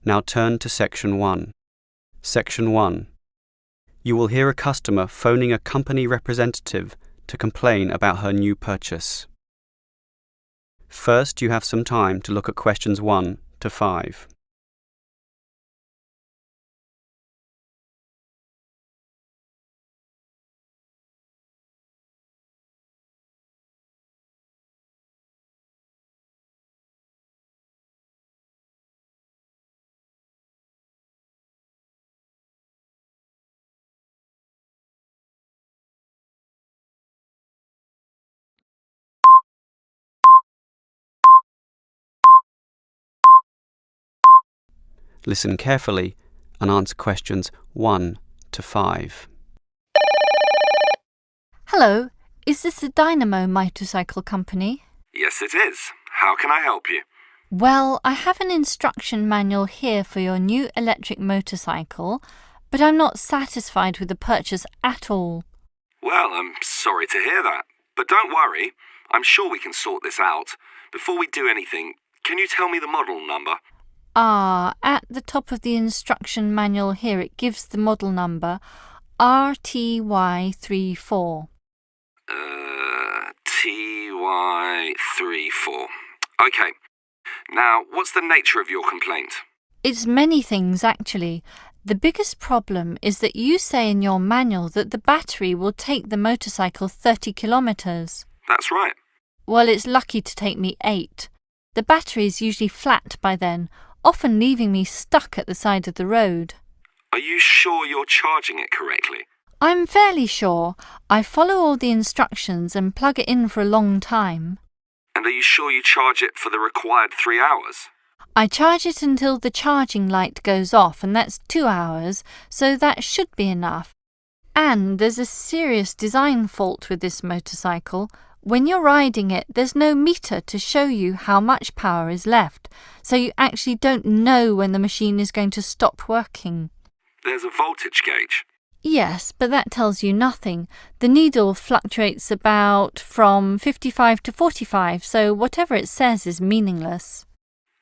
Now turn to Section 1. Section 1. You will hear a customer phoning a company representative to complain about her new purchase. First, you have some time to look at questions 1 to 5. Listen carefully and answer questions 1 to 5. Hello, is this the Dynamo Motorcycle Company? Yes, it is. How can I help you? Well, I have an instruction manual here for your new electric motorcycle, but I'm not satisfied with the purchase at all. Well, I'm sorry to hear that. But don't worry. I'm sure we can sort this out. Before we do anything, can you tell me the model number? At the top of the instruction manual here, it gives the model number RTY34. TY34. Okay. Now, what's the nature of your complaint? It's many things, actually. The biggest problem is that you say in your manual that the battery will take the motorcycle 30 kilometres. That's right. Well, it's lucky to take me 8. The battery is usually flat by then, often leaving me stuck at the side of the road. Are you sure you're charging it correctly? I'm fairly sure. I follow all the instructions and plug it in for a long time. And are you sure you charge it for the required 3 hours? I charge it until the charging light goes off, and that's 2 hours, so that should be enough. And there's a serious design fault with this motorcycle. When you're riding it, there's no meter to show you how much power is left, so you actually don't know when the machine is going to stop working. There's a voltage gauge. Yes, but that tells you nothing. The needle fluctuates about from 55 to 45, so whatever it says is meaningless.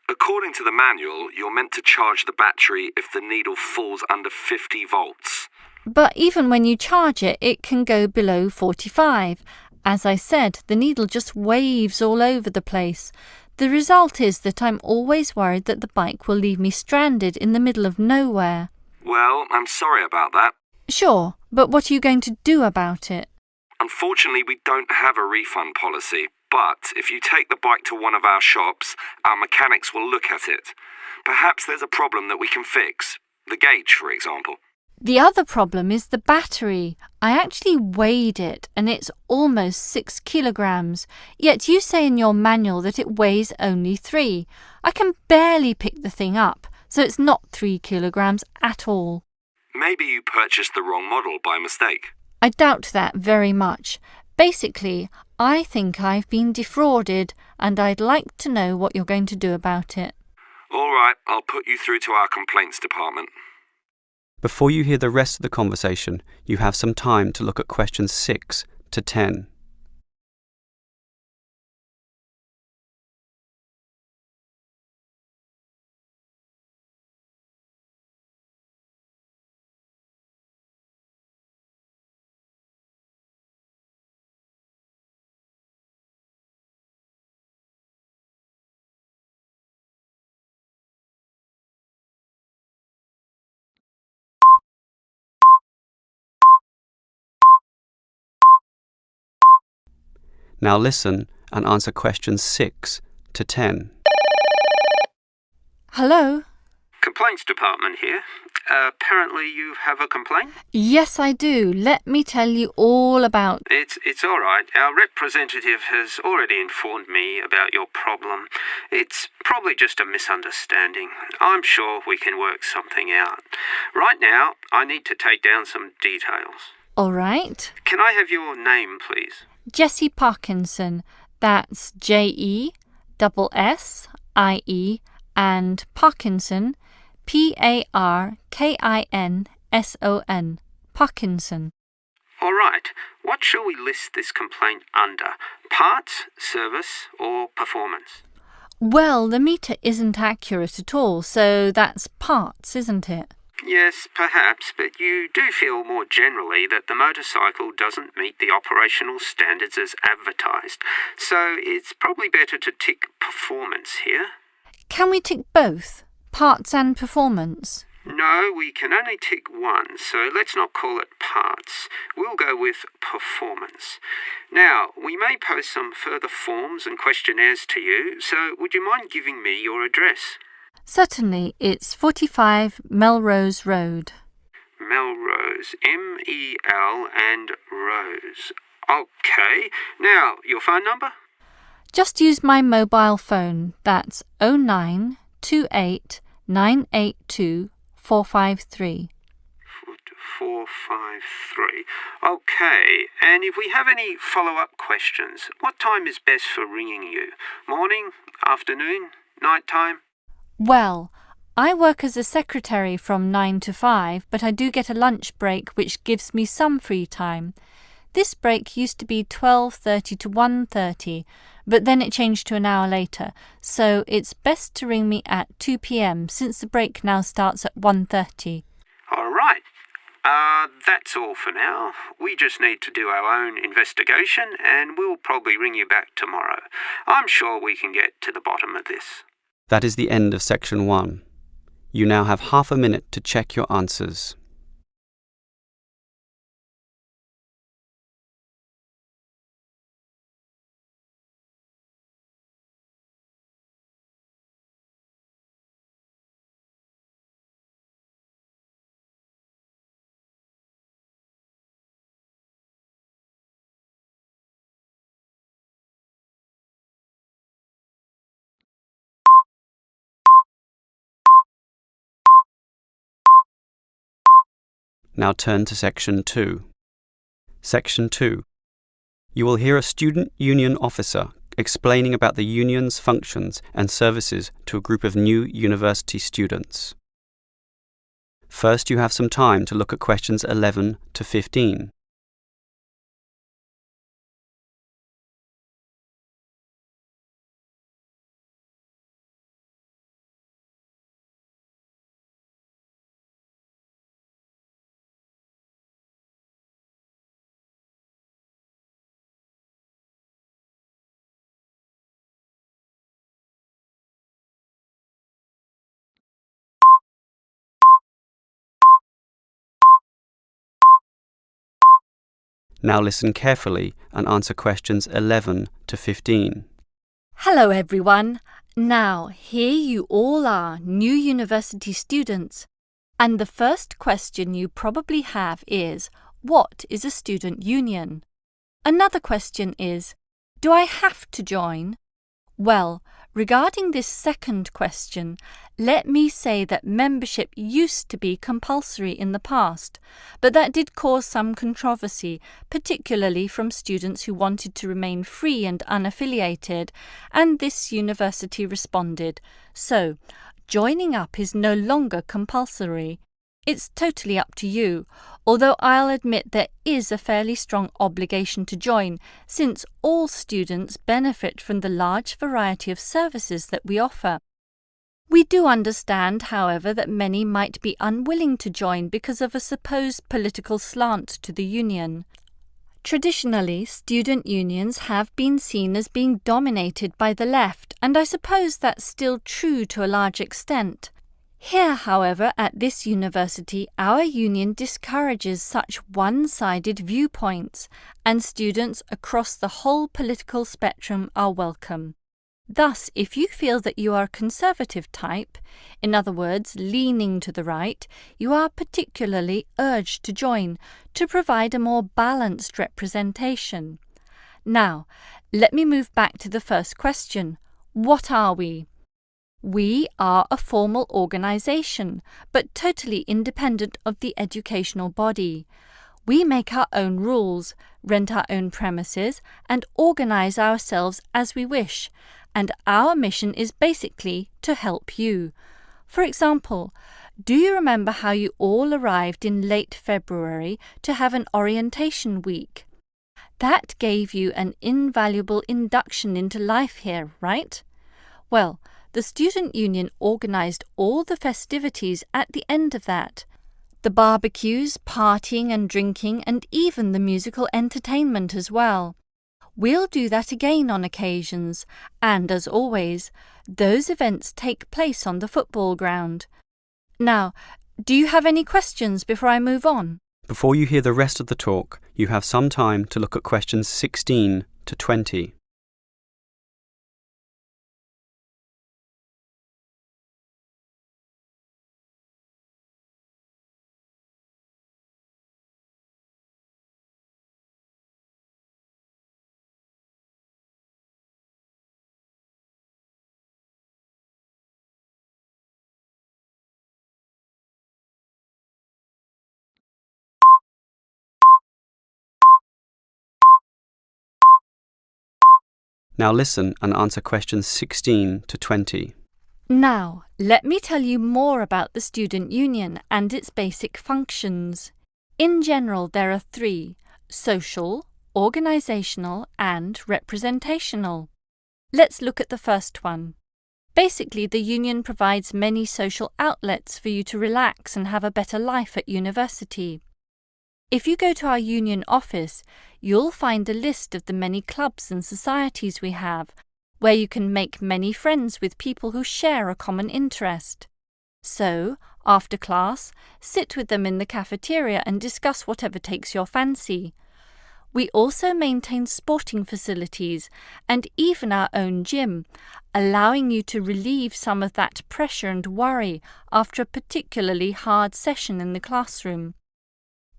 According to the manual, you're meant to charge the battery if the needle falls under 50 volts. But even when you charge it, it can go below 45. As I said, the needle just waves all over the place. The result is that I'm always worried that the bike will leave me stranded in the middle of nowhere. Well, I'm sorry about that. Sure, but what are you going to do about it? Unfortunately, we don't have a refund policy, but if you take the bike to one of our shops, our mechanics will look at it. Perhaps there's a problem that we can fix. The gauge, for example. The other problem is the battery. I actually weighed it, and it's almost 6 kilograms, yet you say in your manual that it weighs only 3. I can barely pick the thing up, so it's not 3 kilograms at all. Maybe you purchased the wrong model by mistake. I doubt that very much. Basically, I think I've been defrauded, and I'd like to know what you're going to do about it. All right, I'll put you through to our complaints department. Before you hear the rest of the conversation, you have some time to look at questions 6 to 10. Now listen and answer questions 6 to 10. Hello? Complaints department here. Apparently you have a complaint? Yes, I do. Let me tell you all about... It's all right. Our representative has already informed me about your problem. It's probably just a misunderstanding. I'm sure we can work something out. Right now, I need to take down some details. All right. Can I have your name, please? Jessie Parkinson. That's Jessie and Parkinson, Parkinson. Parkinson. All right. What shall we list this complaint under? Parts, service, or performance? Well, the meter isn't accurate at all, so that's parts, isn't it? Yes, perhaps, but you do feel more generally that the motorcycle doesn't meet the operational standards as advertised, so it's probably better to tick performance here. Can we tick both, parts and performance? No, we can only tick one, so let's not call it parts. We'll go with performance. Now, we may post some further forms and questionnaires to you, so would you mind giving me your address? Certainly, it's 45 Melrose Road. Melrose, M-E-L and Rose. OK. Now, your phone number? Just use my mobile phone. That's 0928 982 453. 453. OK. And if we have any follow-up questions, what time is best for ringing you? Morning, afternoon, night time? Well, I work as a secretary from 9 to 5, but I do get a lunch break which gives me some free time. This break used to be 12:30 to 1:30, but then it changed to an hour later, so it's best to ring me at 2 p.m. since the break now starts at 1:30. All right. That's all for now. We just need to do our own investigation and we'll probably ring you back tomorrow. I'm sure we can get to the bottom of this. That is the end of section 1. You now have half a minute to check your answers. Now turn to section 2. Section 2. You will hear a student union officer explaining about the union's functions and services to a group of new university students. First, you have some time to look at questions 11 to 15. Now listen carefully and answer questions 11 to 15. Hello everyone. Now, here you all are, new university students. And the first question you probably have is, what is a student union? Another question is, do I have to join? Well, regarding this second question, let me say that membership used to be compulsory in the past, but that did cause some controversy, particularly from students who wanted to remain free and unaffiliated, and this university responded. So, joining up is no longer compulsory. It's totally up to you, although I'll admit there is a fairly strong obligation to join, since all students benefit from the large variety of services that we offer. We do understand, however, that many might be unwilling to join because of a supposed political slant to the union. Traditionally, student unions have been seen as being dominated by the left, and I suppose that's still true to a large extent. Here, however, at this university, our union discourages such one-sided viewpoints, and students across the whole political spectrum are welcome. Thus, if you feel that you are a conservative type, in other words, leaning to the right, you are particularly urged to join to provide a more balanced representation. Now, let me move back to the first question. What are we? We are a formal organisation, but totally independent of the educational body. We make our own rules, rent our own premises, and organise ourselves as we wish, and our mission is basically to help you. For example, do you remember how you all arrived in late February to have an orientation week? That gave you an invaluable induction into life here, right? Well, the student union organised all the festivities at the end of that. The barbecues, partying and drinking, and even the musical entertainment as well. We'll do that again on occasions, and as always, those events take place on the football ground. Now, do you have any questions before I move on? Before you hear the rest of the talk, you have some time to look at questions 16 to 20. Now listen and answer questions 16 to 20. Now, let me tell you more about the student union and its basic functions. In general, there are three: social, organisational, and representational. Let's look at the first one. Basically, the union provides many social outlets for you to relax and have a better life at university. If you go to our union office, you'll find a list of the many clubs and societies we have, where you can make many friends with people who share a common interest. So, after class, sit with them in the cafeteria and discuss whatever takes your fancy. We also maintain sporting facilities and even our own gym, allowing you to relieve some of that pressure and worry after a particularly hard session in the classroom.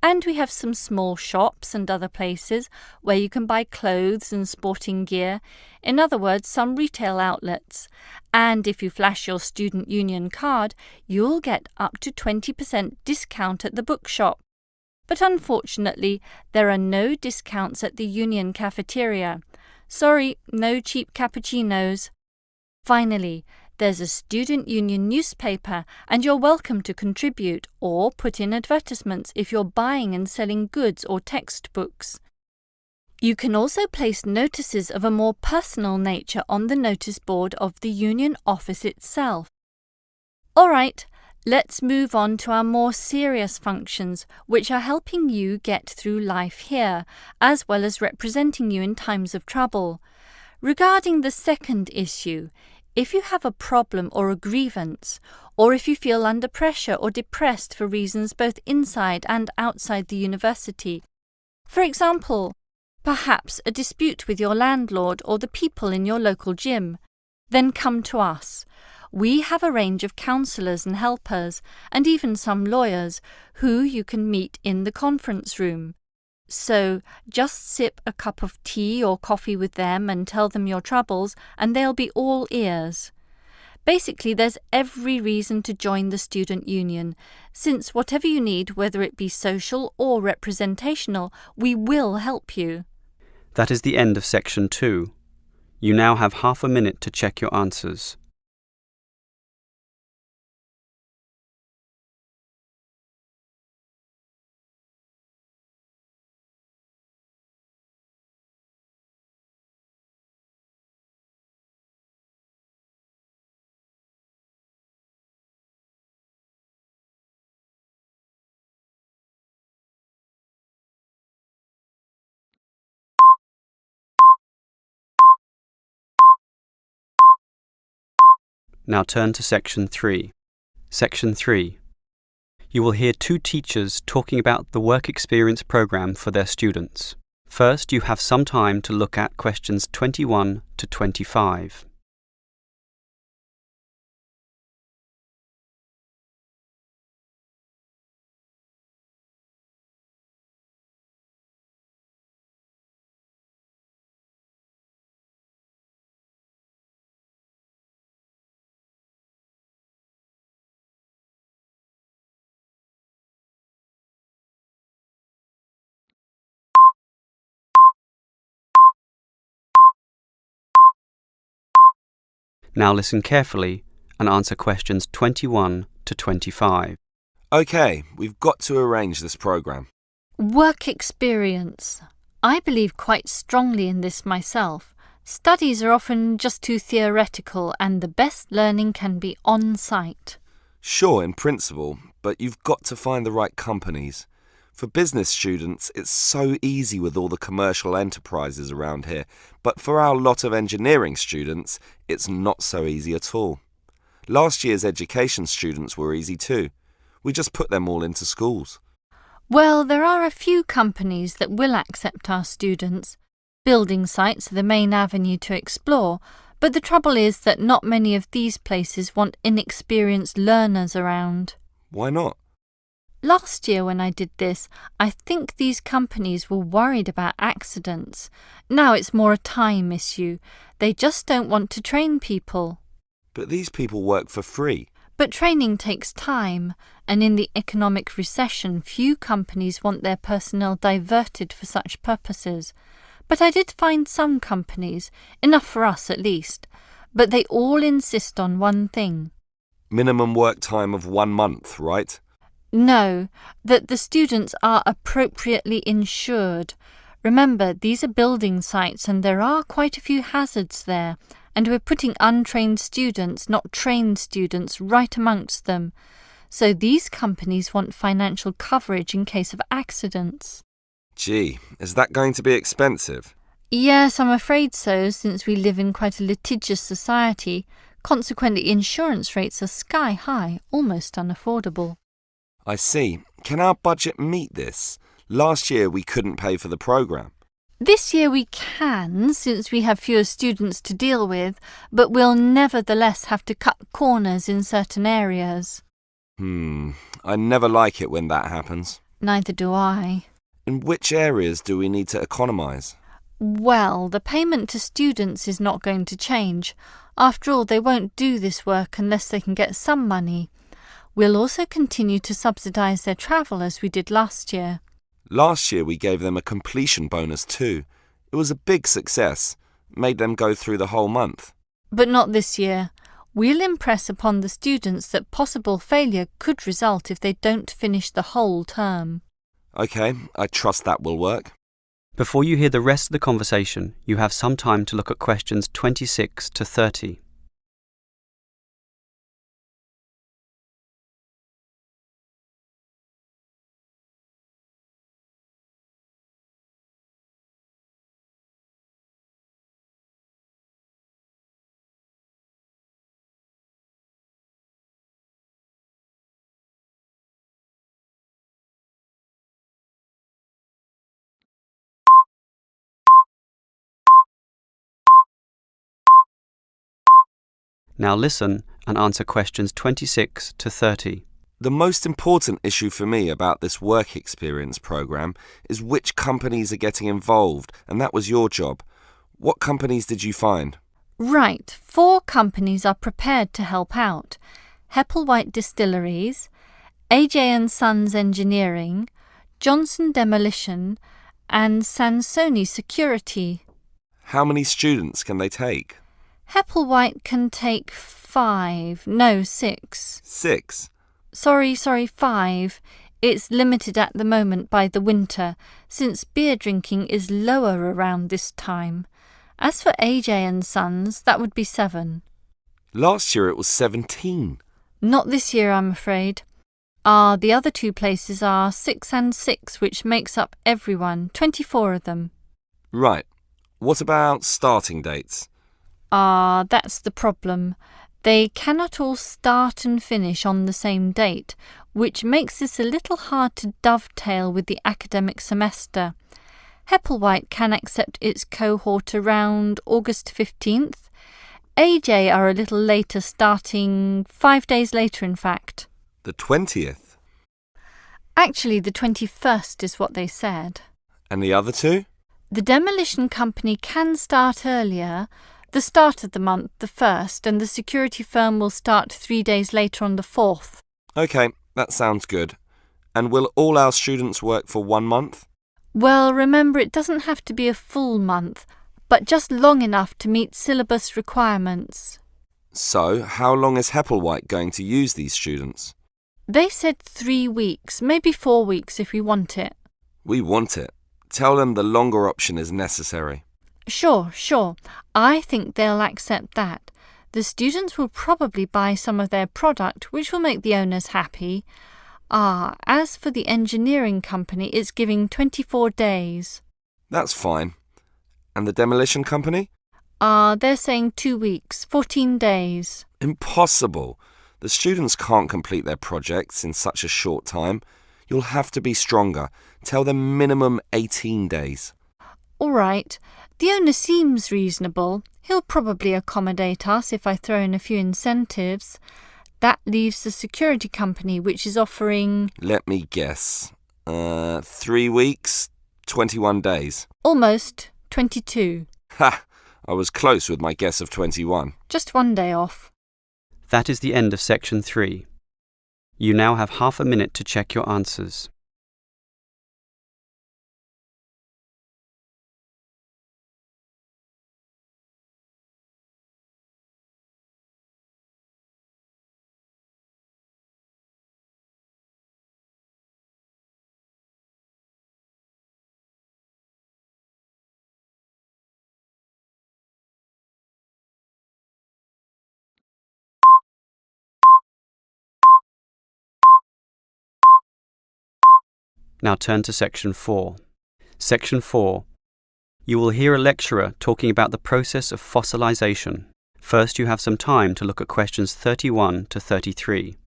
And we have some small shops and other places where you can buy clothes and sporting gear, in other words, some retail outlets. And if you flash your student union card, you'll get up to 20% discount at the bookshop. But unfortunately, there are no discounts at the union cafeteria. Sorry, no cheap cappuccinos. Finally, there's a student union newspaper, and you're welcome to contribute or put in advertisements if you're buying and selling goods or textbooks. You can also place notices of a more personal nature on the notice board of the union office itself. All right, let's move on to our more serious functions, which are helping you get through life here, as well as representing you in times of trouble. Regarding the second issue, if you have a problem or a grievance, or if you feel under pressure or depressed for reasons both inside and outside the university, for example, perhaps a dispute with your landlord or the people in your local gym, then come to us. We have a range of counsellors and helpers, and even some lawyers, who you can meet in the conference room. So just sip a cup of tea or coffee with them and tell them your troubles, and they'll be all ears. Basically, there's every reason to join the student union, since whatever you need, whether it be social or representational, we will help you. That is the end of section 2. You now have half a minute to check your answers. Now turn to section 3. Section 3. You will hear two teachers talking about the work experience program for their students. First, you have some time to look at questions 21 to 25. Now listen carefully and answer questions 21 to 25. OK, we've got to arrange this program. Work experience. I believe quite strongly in this myself, Studies are often just too theoretical, and the best learning can be on-site. Sure, in principle, but you've got to find the right companies. For business students, it's so easy with all the commercial enterprises around here, but for our lot of engineering students, it's not so easy at all. Last year's education students were easy too. We just put them all into schools. Well, there are a few companies that will accept our students. Building sites are the main avenue to explore, but the trouble is that not many of these places want inexperienced learners around. Why not? Last year when I did this, I think these companies were worried about accidents. Now it's more a time issue. They just don't want to train people. But these people work for free. But training takes time, and in the economic recession, few companies want their personnel diverted for such purposes. But I did find some companies, enough for us at least, but they all insist on one thing. Minimum work time of 1 month, right? No, that the students are appropriately insured. Remember, these are building sites and there are quite a few hazards there, and we're putting untrained students, not trained students, right amongst them. So these companies want financial coverage in case of accidents. Gee, is that going to be expensive? Yes, I'm afraid so, since we live in quite a litigious society. Consequently, insurance rates are sky high, almost unaffordable. I see. Can our budget meet this? Last year we couldn't pay for the programme. This year we can, since we have fewer students to deal with, but we'll nevertheless have to cut corners in certain areas. I never like it when that happens. Neither do I. In which areas do we need to economise? Well, the payment to students is not going to change. After all, they won't do this work unless they can get some money. We'll also continue to subsidise their travel as we did last year. Last year we gave them a completion bonus too. It was a big success. Made them go through the whole month. But not this year. We'll impress upon the students that possible failure could result if they don't finish the whole term. OK, I trust that will work. Before you hear the rest of the conversation, you have some time to look at questions 26 to 30. Now listen and answer questions 26 to 30. The most important issue for me about this work experience programme is which companies are getting involved, and that was your job. What companies did you find? Right, 4 companies are prepared to help out. Hepplewhite Distilleries, AJ & Sons Engineering, Johnson Demolition, and Sansoni Security. How many students can they take? Hepplewhite can take 6. 6? Sorry, 5. It's limited at the moment by the winter, since beer drinking is lower around this time. As for AJ & Sons, that would be 7. Last year it was 17. Not this year, I'm afraid. The other 2 places are 6 and 6, which makes up everyone, 24 of them. Right. What about starting dates? That's the problem. They cannot all start and finish on the same date, which makes this a little hard to dovetail with the academic semester. Hepplewhite can accept its cohort around August 15th. AJ are a little later, starting 5 days later, in fact. The 20th? Actually, the 21st is what they said. And the other 2? The demolition company can start earlier, the start of the month, the 1st, and the security firm will start 3 days later on the 4th. OK, that sounds good. And will all our students work for 1 month? Well, remember, it doesn't have to be a full month, but just long enough to meet syllabus requirements. So, how long is Hepplewhite going to use these students? They said 3 weeks, maybe 4 weeks if we want it. We want it. Tell them the longer option is necessary. Sure. I think they'll accept that. The students will probably buy some of their product, which will make the owners happy. As for the engineering company, it's giving 24 days. That's fine. And the demolition company? They're saying 2 weeks, 14 days. Impossible. The students can't complete their projects in such a short time. You'll have to be stronger. Tell them minimum 18 days. All right. The owner seems reasonable. He'll probably accommodate us if I throw in a few incentives. That leaves the security company, which is offering... Let me guess. 3 weeks, 21 days. Almost 22. Ha! I was close with my guess of 21. Just 1 day off. That is the end of section 3. You now have half a minute to check your answers. Now turn to section 4. Section 4. You will hear a lecturer talking about the process of fossilization. First, you have some time to look at questions 31 to 33.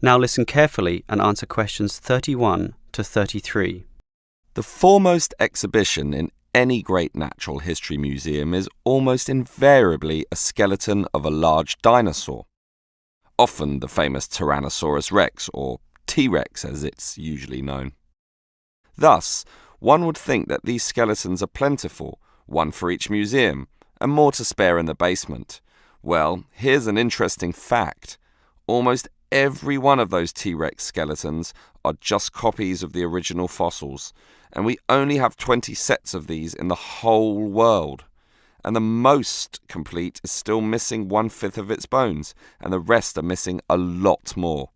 Now listen carefully and answer questions 31 to 33. The foremost exhibition in any great natural history museum is almost invariably a skeleton of a large dinosaur, often the famous Tyrannosaurus rex, or T-Rex as it's usually known. Thus, one would think that these skeletons are plentiful, one for each museum, and more to spare in the basement. Well, here's an interesting fact. Almost every one of those T-Rex skeletons are just copies of the original fossils, and we only have 20 sets of these in the whole world. And the most complete is still missing 1/5 of its bones, and the rest are missing a lot more.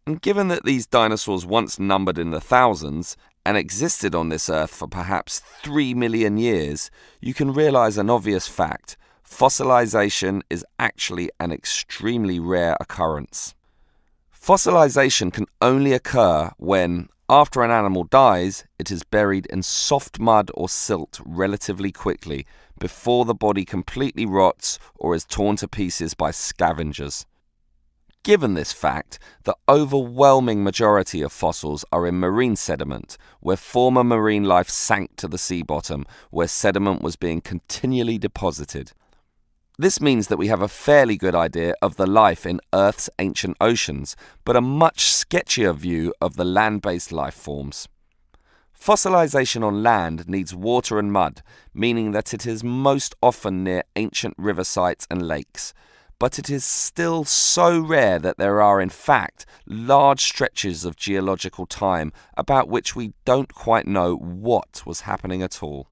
And given that these dinosaurs once numbered in the thousands and existed on this earth for perhaps 3 million years, you can realize an obvious fact. Fossilization is actually an extremely rare occurrence. Fossilization can only occur when, after an animal dies, it is buried in soft mud or silt relatively quickly, before the body completely rots or is torn to pieces by scavengers. Given this fact, the overwhelming majority of fossils are in marine sediment, where former marine life sank to the sea bottom, where sediment was being continually deposited. This means that we have a fairly good idea of the life in Earth's ancient oceans, but a much sketchier view of the land-based life forms. Fossilization on land needs water and mud, meaning that it is most often near ancient river sites and lakes. But it is still so rare that there are, in fact, large stretches of geological time about which we don't quite know what was happening at all.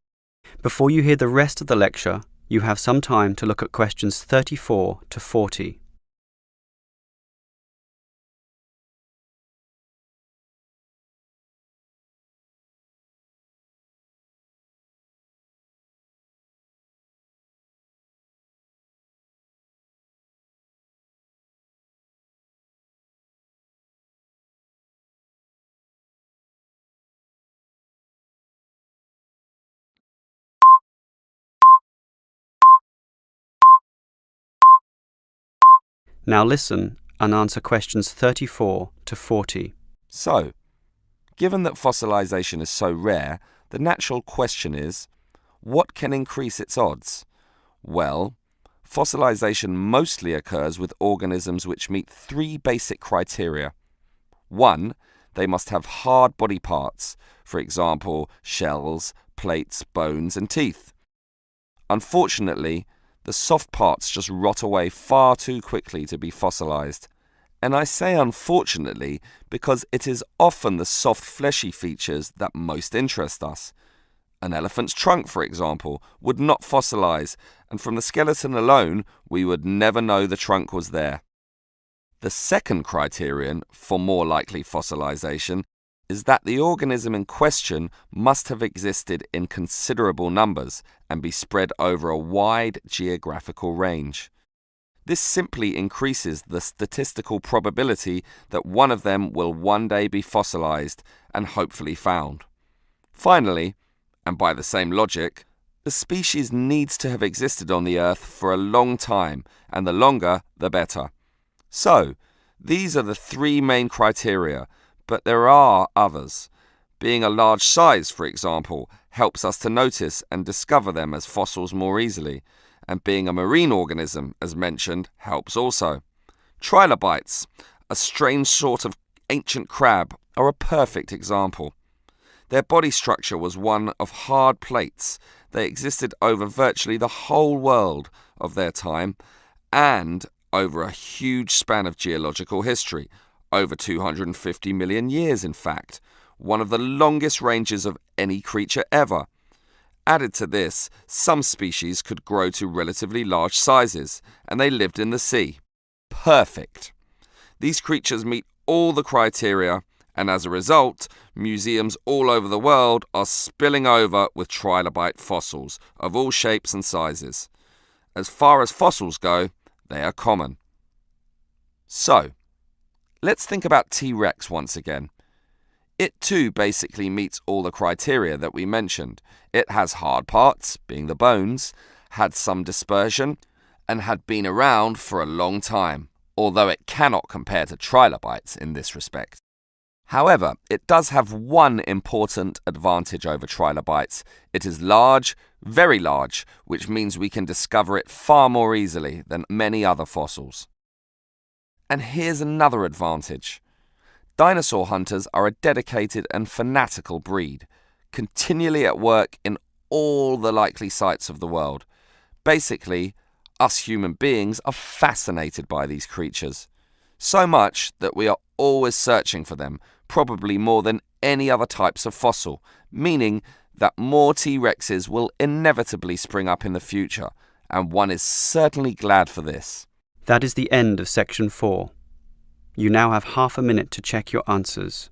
Before you hear the rest of the lecture, you have some time to look at questions 34 to 40. Now listen and answer questions 34 to 40. So, given that fossilization is so rare, the natural question is, what can increase its odds? Well, fossilization mostly occurs with organisms which meet 3 basic criteria. 1, they must have hard body parts, for example, shells, plates, bones and teeth. Unfortunately, the soft parts just rot away far too quickly to be fossilized. And I say unfortunately because it is often the soft fleshy features that most interest us. An elephant's trunk, for example, would not fossilize, and from the skeleton alone, we would never know the trunk was there. The second criterion for more likely fossilization is that the organism in question must have existed in considerable numbers and be spread over a wide geographical range. This simply increases the statistical probability that one of them will one day be fossilized and hopefully found. Finally, and by the same logic, the species needs to have existed on the Earth for a long time, and the longer, the better. So, these are the three main criteria, but there are others. Being a large size, for example, helps us to notice and discover them as fossils more easily, and being a marine organism, as mentioned, helps also. Trilobites, a strange sort of ancient crab, are a perfect example. Their body structure was one of hard plates. They existed over virtually the whole world of their time and over a huge span of geological history, over 250 million years in fact, one of the longest ranges of any creature ever. Added to this, some species could grow to relatively large sizes, and they lived in the sea. Perfect. These creatures meet all the criteria, and as a result, museums all over the world are spilling over with trilobite fossils of all shapes and sizes. As far as fossils go, they are common. So, let's think about T-Rex once again. It too basically meets all the criteria that we mentioned. It has hard parts, being the bones, had some dispersion, and had been around for a long time, although it cannot compare to trilobites in this respect. However, it does have one important advantage over trilobites. It is large, very large, which means we can discover it far more easily than many other fossils. And here's another advantage. Dinosaur hunters are a dedicated and fanatical breed, continually at work in all the likely sites of the world. Basically, us human beings are fascinated by these creatures. So much that we are always searching for them, probably more than any other types of fossil, meaning that more T-Rexes will inevitably spring up in the future, and one is certainly glad for this. That is the end of section 4. You now have half a minute to check your answers.